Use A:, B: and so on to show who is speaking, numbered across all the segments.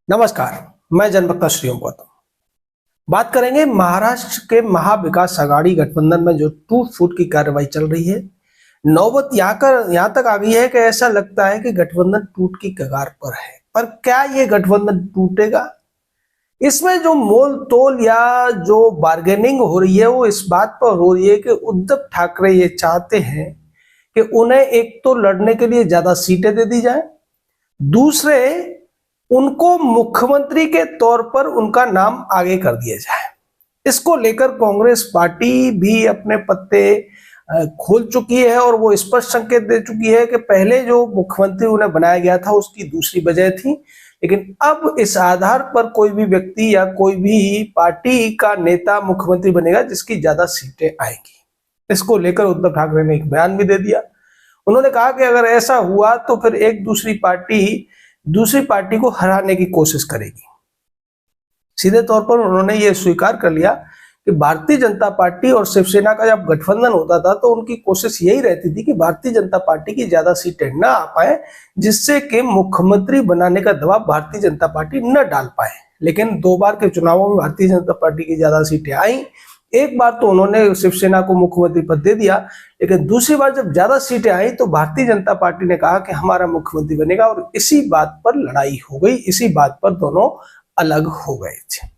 A: नमस्कार। मैं जनभक्त श्रीओम गौतम। बात करेंगे महाराष्ट्र के महाविकास आघाड़ी गठबंधन में जो टूट फूट की कार्रवाई चल रही है। नौबत यहाँ तक आ गई है कि ऐसा लगता है कि गठबंधन टूट की कगार पर है। पर क्या ये गठबंधन टूटेगा? इसमें जो मोल तोल या जो बार्गेनिंग हो रही है वो इस बात पर हो रही है कि उद्धव ठाकरे ये चाहते हैं कि उन्हें एक तो लड़ने के लिए ज्यादा सीटें दे दी जाए, दूसरे उनको मुख्यमंत्री के तौर पर उनका नाम आगे कर दिया जाए। इसको लेकर कांग्रेस पार्टी भी अपने पत्ते खोल चुकी है और वो स्पष्ट संकेत दे चुकी है कि पहले जो मुख्यमंत्री उन्हें बनाया गया था उसकी दूसरी वजह थी, लेकिन अब इस आधार पर कोई भी व्यक्ति या कोई भी पार्टी का नेता मुख्यमंत्री बनेगा जिसकी ज्यादा सीटें आएंगी। इसको लेकर उद्धव ठाकरे ने एक बयान भी दे दिया। उन्होंने कहा कि अगर ऐसा हुआ तो फिर एक दूसरी पार्टी को हराने की कोशिश करेगी। सीधे तौर पर उन्होंने ये स्वीकार कर लिया कि भारतीय जनता पार्टी और शिवसेना का जब गठबंधन होता था तो उनकी कोशिश यही रहती थी कि भारतीय जनता पार्टी की ज्यादा सीटें न आ पाए, जिससे कि मुख्यमंत्री बनाने का दबाव भारतीय जनता पार्टी न डाल पाए। लेकिन 2 बार के चुनावों में भारतीय जनता पार्टी की ज्यादा सीटें आई। एक बार तो उन्होंने शिवसेना को मुख्यमंत्री पद दे दिया, लेकिन दूसरी बार जब ज्यादा सीटें आई तो भारतीय जनता पार्टी ने कहा कि हमारा मुख्यमंत्री बनेगा और इसी बात पर लड़ाई हो गई। इसी बात पर दोनों अलग हो गए थे।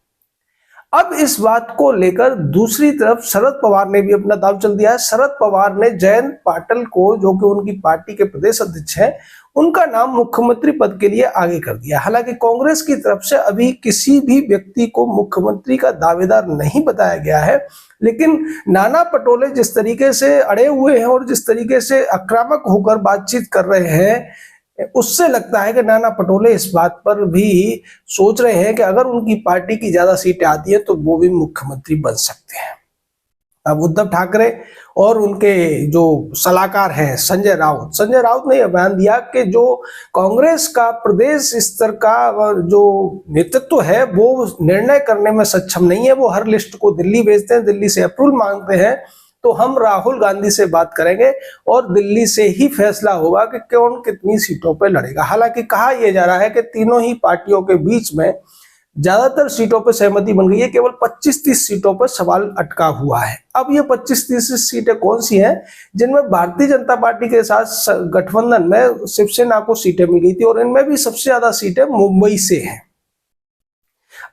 A: अब इस बात को लेकर दूसरी तरफ शरद पवार ने भी अपना दांव चल दिया है। शरद पवार ने जयंत पाटिल को, जो कि उनकी पार्टी के प्रदेश अध्यक्ष हैं, उनका नाम मुख्यमंत्री पद के लिए आगे कर दिया। हालांकि कांग्रेस की तरफ से अभी किसी भी व्यक्ति को मुख्यमंत्री का दावेदार नहीं बताया गया है, लेकिन नाना पटोले जिस तरीके से अड़े हुए हैं और जिस तरीके से आक्रामक होकर बातचीत कर रहे हैं, उससे लगता है कि नाना पटोले इस बात पर भी सोच रहे हैं कि अगर उनकी पार्टी की ज्यादा सीटें आती है तो वो भी मुख्यमंत्री बन सकते हैं। अब उद्धव ठाकरे और उनके जो सलाहकार हैं संजय राउत ने यह बयान दिया कि जो कांग्रेस का प्रदेश स्तर का जो नेतृत्व है वो निर्णय करने में सक्षम नहीं है। वो हर लिस्ट को दिल्ली भेजते हैं, दिल्ली से अप्रूवल मांगते हैं। तो हम राहुल गांधी से बात करेंगे और दिल्ली से ही फैसला होगा कि कौन कितनी सीटों पर लड़ेगा। हालांकि कहा यह जा रहा है कि तीनों ही पार्टियों के बीच में ज्यादातर सीटों पर सहमति बन गई है, केवल 25-30 सीटों पर सवाल अटका हुआ है। अब ये 25-30 सीटें कौन सी हैं जिनमें भारतीय जनता पार्टी के साथ गठबंधन में शिवसेना को सीटें मिल गई थी, और इनमें भी सबसे ज्यादा सीटें मुंबई से हैं।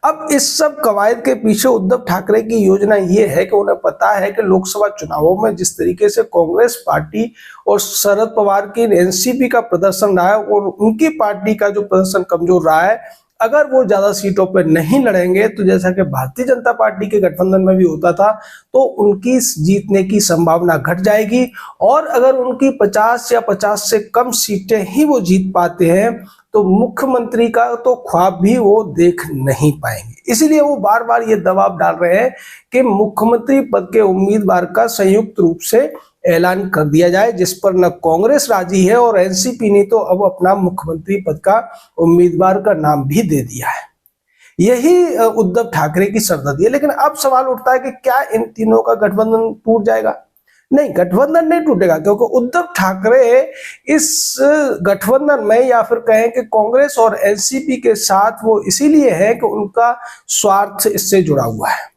A: अब इस सब कवायद के पीछे उद्धव ठाकरे की योजना ये है कि उन्हें पता है कि लोकसभा चुनावों में जिस तरीके से कांग्रेस पार्टी और शरद पवार की एनसीपी का प्रदर्शन रहा है और उनकी पार्टी का जो प्रदर्शन कमजोर रहा है, अगर वो ज्यादा सीटों पर नहीं लड़ेंगे तो जैसा कि भारतीय जनता पार्टी के गठबंधन में भी होता था, तो उनकी जीतने की संभावना घट जाएगी। और अगर उनकी 50 या 50 से कम सीटें ही वो जीत पाते हैं तो मुख्यमंत्री का तो ख्वाब भी वो देख नहीं पाएंगे। इसीलिए वो बार बार ये दबाव डाल रहे हैं कि मुख्यमंत्री पद के उम्मीदवार का संयुक्त रूप से ऐलान कर दिया जाए, जिस पर न कांग्रेस राजी है और एनसीपी ने तो अब अपना मुख्यमंत्री पद का उम्मीदवार का नाम भी दे दिया है। यही उद्धव ठाकरे की सरदर्दी है। लेकिन अब सवाल उठता है कि क्या इन तीनों का गठबंधन टूट जाएगा? नहीं, गठबंधन नहीं टूटेगा, क्योंकि उद्धव ठाकरे इस गठबंधन में, या फिर कहें कि कांग्रेस और एनसीपी के साथ, वो इसीलिए है कि उनका स्वार्थ इससे जुड़ा हुआ है।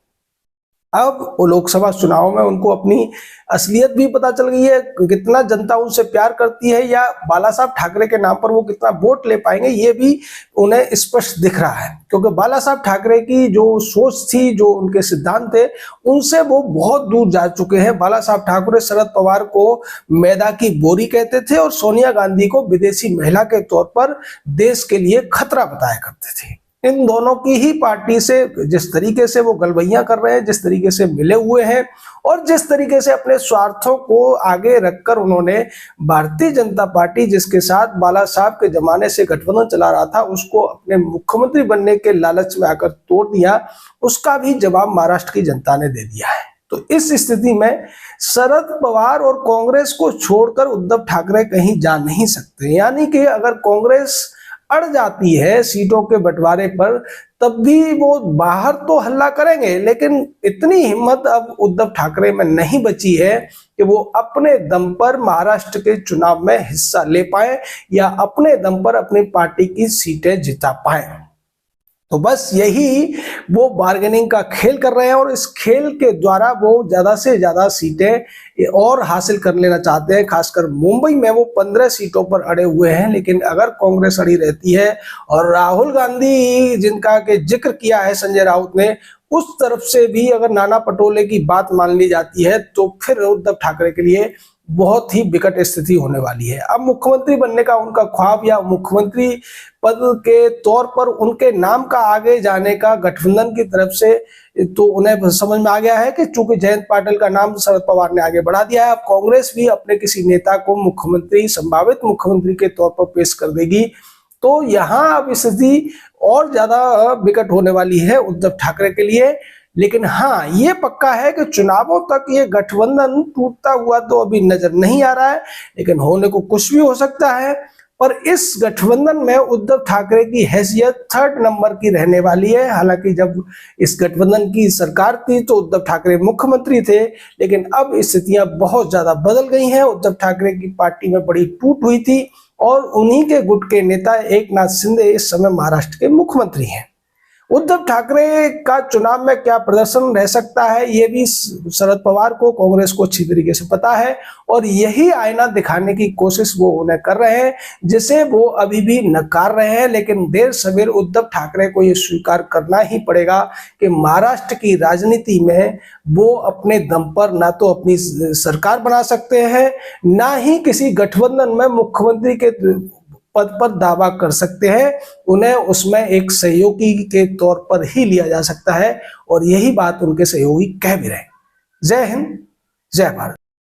A: अब लोकसभा चुनाव में उनको अपनी असलियत भी पता चल गई है, कितना जनता उनसे प्यार करती है, या बाला साहब ठाकरे के नाम पर वो कितना वोट ले पाएंगे, ये भी उन्हें स्पष्ट दिख रहा है। क्योंकि बाला साहब ठाकरे की जो सोच थी, जो उनके सिद्धांत थे, उनसे वो बहुत दूर जा चुके हैं। बाला साहब ठाकरे शरद पवार को मैदा की बोरी कहते थे और सोनिया गांधी को विदेशी महिला के तौर पर देश के लिए खतरा बताया करते थे। इन दोनों की ही पार्टी से जिस तरीके से वो गलबैयां कर रहे हैं, जिस तरीके से मिले हुए हैं, और जिस तरीके से अपने स्वार्थों को आगे रखकर उन्होंने भारतीय जनता पार्टी, जिसके साथ बाला साहब के जमाने से गठबंधन चला रहा था, उसको अपने मुख्यमंत्री बनने के लालच में आकर तोड़ दिया, उसका भी जवाब महाराष्ट्र की जनता ने दे दिया है। तो इस स्थिति में शरद पवार और कांग्रेस को छोड़कर उद्धव ठाकरे कहीं जा नहीं सकते। यानी कि अगर कांग्रेस अड़ जाती है सीटों के बंटवारे पर, तब भी वो बाहर तो हल्ला करेंगे, लेकिन इतनी हिम्मत अब उद्धव ठाकरे में नहीं बची है कि वो अपने दम पर महाराष्ट्र के चुनाव में हिस्सा ले पाए या अपने दम पर अपनी पार्टी की सीटें जिता पाए। तो बस यही वो बार्गेनिंग का खेल कर रहे हैं और इस खेल के द्वारा वो ज्यादा से ज्यादा सीटें और हासिल कर लेना चाहते हैं। खासकर मुंबई में वो 15 सीटों पर अड़े हुए हैं, लेकिन अगर कांग्रेस अड़ी रहती है और राहुल गांधी जिनका के जिक्र किया है संजय राउत ने, उस तरफ से भी अगर नाना पटोले की बात मान ली जाती है तो फिर उद्धव ठाकरे के लिए बहुत ही विकट स्थिति होने वाली है। अब मुख्यमंत्री बनने का उनका ख्वाब या मुख्यमंत्री पद के तौर पर उनके नाम का आगे जाने का गठबंधन की तरफ से तो उन्हें समझ में आ गया है कि चूंकि जयंत पाटिल का नाम शरद पवार ने आगे बढ़ा दिया है, अब कांग्रेस भी अपने किसी नेता को मुख्यमंत्री, संभावित मुख्यमंत्री के तौर पर पेश कर देगी। तो यहाँ अब स्थिति और ज्यादा विकट होने वाली है उद्धव ठाकरे के लिए। लेकिन हाँ, ये पक्का है कि चुनावों तक ये गठबंधन टूटता हुआ तो अभी नजर नहीं आ रहा है, लेकिन होने को कुछ भी हो सकता है। पर इस गठबंधन में उद्धव ठाकरे की हैसियत 3rd नंबर की रहने वाली है। हालांकि जब इस गठबंधन की सरकार थी तो उद्धव ठाकरे मुख्यमंत्री थे, लेकिन अब स्थितियां बहुत ज्यादा बदल गई हैं। उद्धव ठाकरे की पार्टी में बड़ी टूट हुई थी और उन्हीं के गुट के नेता एकनाथ शिंदे इस समय महाराष्ट्र के मुख्यमंत्री हैं। उद्धव ठाकरे का चुनाव में क्या प्रदर्शन रह सकता है, ये भी शरद पवार को, कांग्रेस को अच्छी तरीके से पता है और यही आईना दिखाने की कोशिश वो उन्हें कर रहे हैं, जिसे वो अभी भी नकार रहे हैं। लेकिन देर सवेर उद्धव ठाकरे को ये स्वीकार करना ही पड़ेगा कि महाराष्ट्र की राजनीति में वो अपने दम पर ना तो अपनी सरकार बना सकते हैं, ना ही किसी गठबंधन में मुख्यमंत्री के पद पर दावा कर सकते हैं। उन्हें उसमें एक सहयोगी के तौर पर ही लिया जा सकता है और यही बात उनके सहयोगी कह भी रहे हैं। जय हिंद, जय भारत।